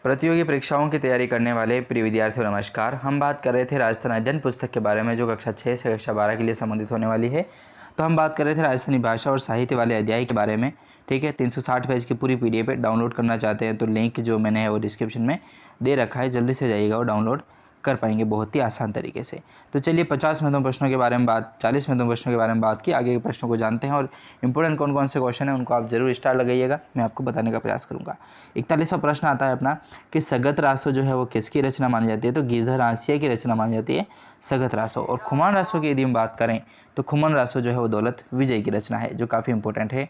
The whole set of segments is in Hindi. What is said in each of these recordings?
प्रतियोगी परीक्षाओं की तैयारी करने वाले प्रिय विद्यार्थियों नमस्कार। हम बात कर रहे थे राजस्थान अध्ययन पुस्तक के बारे में जो कक्षा 6 से कक्षा 12 के लिए संबंधित होने वाली है। तो हम बात कर रहे थे राजस्थानी भाषा और साहित्य वाले अध्याय के बारे में। ठीक है, 360 पेज की पूरी पीडीएफ डाउनलोड करना चाहते हैं तो लिंक जो मैंने है वो डिस्क्रिप्शन में दे रखा है, जल्दी से जाइएगा और डाउनलोड कर पाएंगे बहुत ही आसान तरीके से। तो चलिए 50 महत्वपूर्ण प्रश्नों के बारे में 40 महत्वपूर्ण प्रश्नों के बारे में बात की। आगे के प्रश्नों को जानते हैं और इंपॉर्टेंट कौन कौन से क्वेश्चन हैं उनको आप जरूर स्टार लगाइएगा, मैं आपको बताने का प्रयास करूंगा। 41वां प्रश्न आता है अपना कि सगत रासो जो है वो किसकी रचना मानी जाती है? तो गिरधर आसिया की रचना मानी जाती है सगत रासो। और खुमान रासो की यदि हम बात करें तो खुमान रासो जो है वो दौलत विजय की रचना है, जो काफ़ी इंपॉर्टेंट है।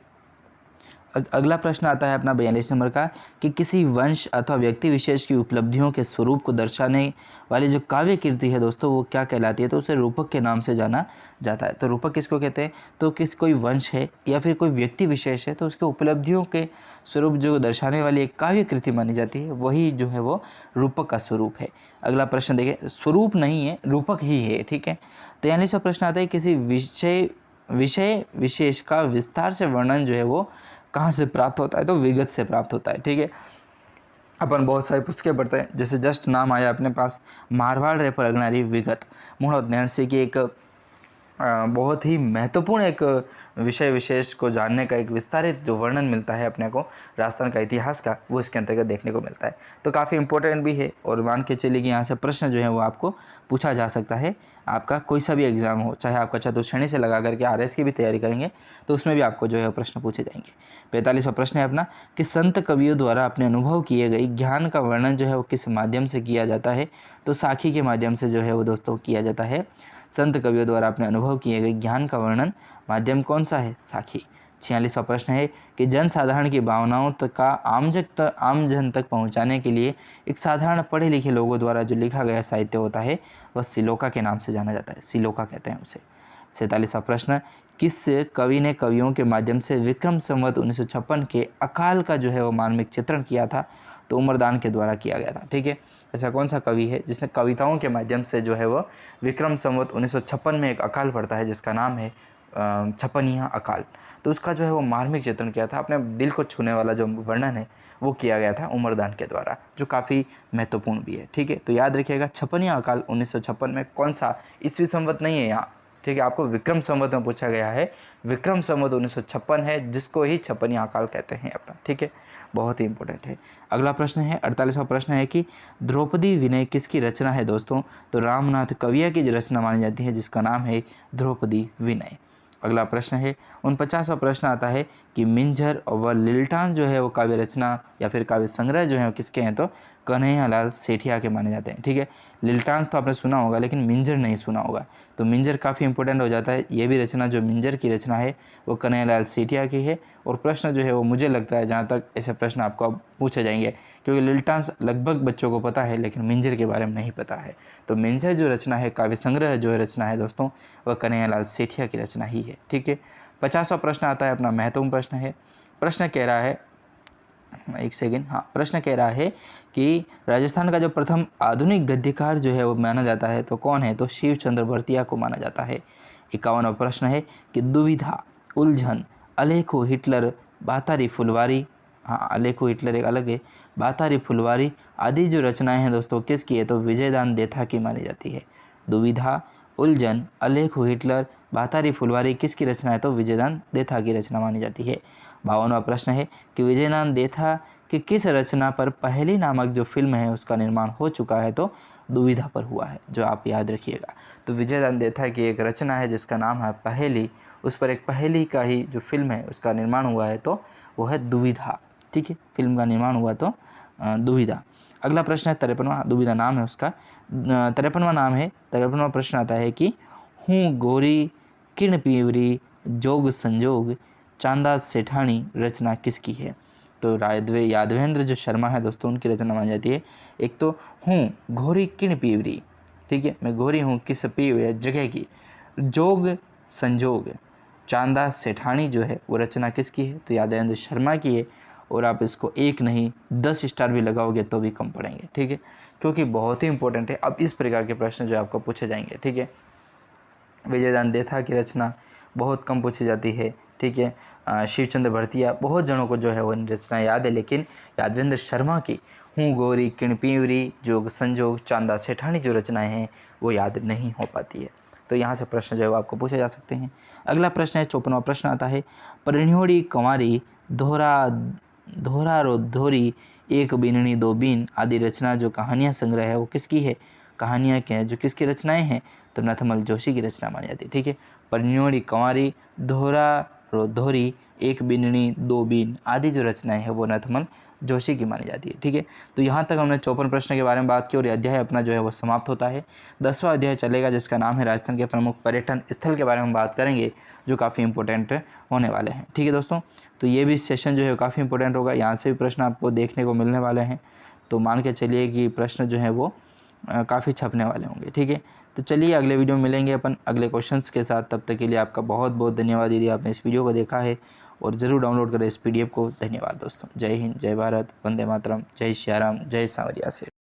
अगला प्रश्न आता है अपना 42 नंबर का कि किसी वंश अथवा व्यक्ति विशेष की उपलब्धियों के स्वरूप को दर्शाने वाली जो काव्य कीर्ति है दोस्तों वो क्या कहलाती है? तो उसे रूपक के नाम से जाना जाता है। तो रूपक किसको कहते हैं? तो कोई वंश है या फिर कोई व्यक्ति विशेष है तो उसके उपलब्धियों के स्वरूप जो दर्शाने वाली एक काव्य कृति मानी जाती है वही जो है वो रूपक का स्वरूप है। अगला प्रश्न देखें, स्वरूप नहीं है, रूपक ही है। ठीक है, 43वां प्रश्न आता है किसी विषय विशेष का विस्तार से वर्णन जो है वो कहाँ से प्राप्त होता है? तो विगत से प्राप्त होता है। ठीक है, अपन बहुत सारी पुस्तकें पढ़ते हैं, जैसे जस्ट नाम आया अपने पास मारवाड़ रे परगनारी विगत मूढ़ोत्नयन से की एक बहुत ही महत्वपूर्ण एक विषय विशेष को जानने का एक विस्तारित जो वर्णन मिलता है अपने को राजस्थान का इतिहास का, वो इसके अंतर्गत देखने को मिलता है। तो काफ़ी इंपॉर्टेंट भी है और मान के चलिए कि यहाँ से प्रश्न जो है वो आपको पूछा जा सकता है। आपका कोई सा भी एग्जाम हो, चाहे आपका चतुर्थ श्रेणी से लगा करके आरएस की भी तैयारी करेंगे तो उसमें भी आपको जो है प्रश्न पूछे जाएंगे। 45वां प्रश्न है अपना कि संत कवियों द्वारा अपने अनुभव किए गए ज्ञान का वर्णन जो है वो किस माध्यम से किया जाता है? तो साखी के माध्यम से जो है वो दोस्तों किया जाता है। संत कवियों द्वारा अपने अनुभव किए गए ज्ञान का वर्णन माध्यम कौन सा है? साखी। 46वां प्रश्न है कि जन साधारण की भावनाओं तक का आम जन तक पहुंचाने के लिए एक साधारण पढ़े लिखे लोगों द्वारा जो लिखा गया साहित्य होता है वह सिलोका के नाम से जाना जाता है, सिलोका कहते हैं उसे। 47वां प्रश्न, किस कवि ने कवियों के माध्यम से विक्रम संवत 1956 के अकाल का जो है वो मार्मिक चित्रण किया था? तो उमरदान के द्वारा किया गया था। ठीक है, ऐसा कौन सा कवि है जिसने कविताओं के माध्यम से जो है वो विक्रम संवत 1956 में एक अकाल पड़ता है जिसका नाम है छपनिया अकाल, तो उसका जो है वो मार्मिक चित्रण किया था, अपने दिल को छूने वाला जो वर्णन है वो किया गया था उमरदान के द्वारा, जो काफ़ी महत्वपूर्ण भी है। ठीक है, तो याद रखिएगा छपनिया अकाल 1956 में कौन सा ईस्वी संवत नहीं है यहाँ। ठीक है, आपको विक्रम संवत में पूछा गया है, विक्रम संवत 1956 है जिसको ही छपनिया अकाल कहते हैं अपना। ठीक है, बहुत ही इंपॉर्टेंट है। अगला प्रश्न है 48वां प्रश्न है कि द्रौपदी विनय किसकी रचना है दोस्तों? तो रामनाथ कविया की रचना मानी जाती है जिसका नाम है द्रौपदी विनय। अगला प्रश्न है 49वां प्रश्न आता है कि मिंजर और लिल्टान जो है वो काव्य रचना या फिर काव्य संग्रह जो है वो किसके हैं? तो कन्हैयालाल सेठिया के माने जाते हैं। ठीक है, लिल्टान्स तो आपने सुना होगा लेकिन मिंजर नहीं सुना होगा, तो मिंजर काफ़ी इंपॉर्टेंट हो जाता है। ये भी रचना जो मिंजर की रचना है वो कन्हैयालाल सेठिया की है। और प्रश्न जो है वो मुझे लगता है जहाँ तक ऐसे प्रश्न आपको अब पूछे जाएंगे, क्योंकि लिल्टान्स लगभग बच्चों को पता है लेकिन मिंजर के बारे में नहीं पता है। तो मिंजर जो रचना है, काव्य संग्रह जो रचना है दोस्तों, वह कन्हैयालाल सेठिया की रचना ही है। ठीक है, 50वां प्रश्न आता है अपना महत्वपूर्ण प्रश्न है। प्रश्न कह रहा है, एक सेकेंड, हाँ, प्रश्न कह रहा है कि राजस्थान का जो प्रथम आधुनिक गद्यकार जो है वो माना जाता है तो कौन है? तो शिव चंद्र भरतिया को माना जाता है। 51वां प्रश्न है कि दुविधा, उलझन, अलेखो, हिटलर, बातारी फुलवारी, हाँ अलेखो हिटलर एक अलग है, बातारी फुलवारी आदि जो रचनाएं हैं दोस्तों किसकी है? तो विजयदान देथा की मानी जाती है। दुविधा, उलझन, अलेखो, हिटलर, बातारी फुलवारी किसकी रचना है? तो विजयदान देथा की रचना मानी जाती है। 52वां प्रश्न है कि विजयदान देथा की किस रचना पर पहली नामक जो फिल्म है उसका निर्माण हो चुका है? तो दुविधा पर हुआ है, जो आप याद रखिएगा। तो विजयदान देथा की एक रचना है जिसका नाम है पहेली, उस पर एक पहेली का ही जो फिल्म है उसका निर्माण हुआ है तो वो है दुविधा। ठीक है, फिल्म का निर्माण हुआ तो दुविधा। अगला प्रश्न है 53वां, दुविधा नाम है उसका, 53वां नाम है। 53वां प्रश्न आता है कि हूँ गोरी किरण पीवरी जोग संजोग चांदा सेठानी रचना किसकी है? तो यादवेंद्र जो शर्मा है दोस्तों उनकी रचना मानी जाती है। एक तो हूँ घोरी किण पीवरी, ठीक है, मैं घोरी हूँ किस पीव जगह की, जोग संजोग चांदा सेठानी जो है वो रचना किसकी है? तो यादवेंद्र शर्मा की है। और आप इसको 1 नहीं 10 स्टार भी लगाओगे तो भी कम पड़ेंगे। ठीक है, क्योंकि बहुत ही इंपॉर्टेंट है। अब इस प्रकार के प्रश्न जो आपको पूछे जाएंगे। ठीक है, विजयदान देथा की रचना बहुत कम पूछी जाती है। ठीक है, शिवचंद्र भरतिया बहुत जनों को जो है वो रचना याद है, लेकिन यादवेंद्र शर्मा की हूँ गोरी किण पीवरी, जोग संजोग चांदा सेठानी जो रचनाएं हैं वो याद नहीं हो पाती है। तो यहाँ से प्रश्न जो है वो आपको पूछे जा सकते हैं। अगला प्रश्न है 54वां प्रश्न आता है, परिण्योड़ी कंवारी दोहरा रोधोरी एक बीननी दो बीन आदि रचना जो कहानियाँ संग्रह है वो किसकी है? कहानियाँ क्या है जो किसकी रचनाएं हैं? तो नथमल जोशी की रचना मानी जाती है। ठीक है, परिण्योड़ी कंवारी दोहरा रोधोरी एक बीननी दो बीन आदि जो रचनाएं हैं वो नथमल जोशी की मानी जाती है। ठीक है, तो यहाँ तक हमने 54 प्रश्न के बारे में बात की और अध्याय अपना जो है वो समाप्त होता है। 10वां अध्याय चलेगा जिसका नाम है राजस्थान के प्रमुख पर्यटन स्थल के बारे में बात करेंगे जो काफ़ी इंपॉर्टेंट होने वाले हैं। ठीक है दोस्तों, तो ये भी सेशन जो है काफ़ी इंपॉर्टेंट होगा, यहाँ से भी प्रश्न आपको देखने को मिलने वाले हैं। तो मान के चलिए कि प्रश्न जो है वो काफ़ी छपने वाले होंगे। ठीक है, तो चलिए अगले वीडियो में मिलेंगे अपन अगले क्वेश्चंस के साथ। तब तक के लिए आपका बहुत बहुत धन्यवाद यदि आपने इस वीडियो को देखा है, और ज़रूर डाउनलोड करें इस PDF को। धन्यवाद दोस्तों। जय हिंद, जय भारत, वंदे मातरम, जय श्री राम, जय सांवरिया से।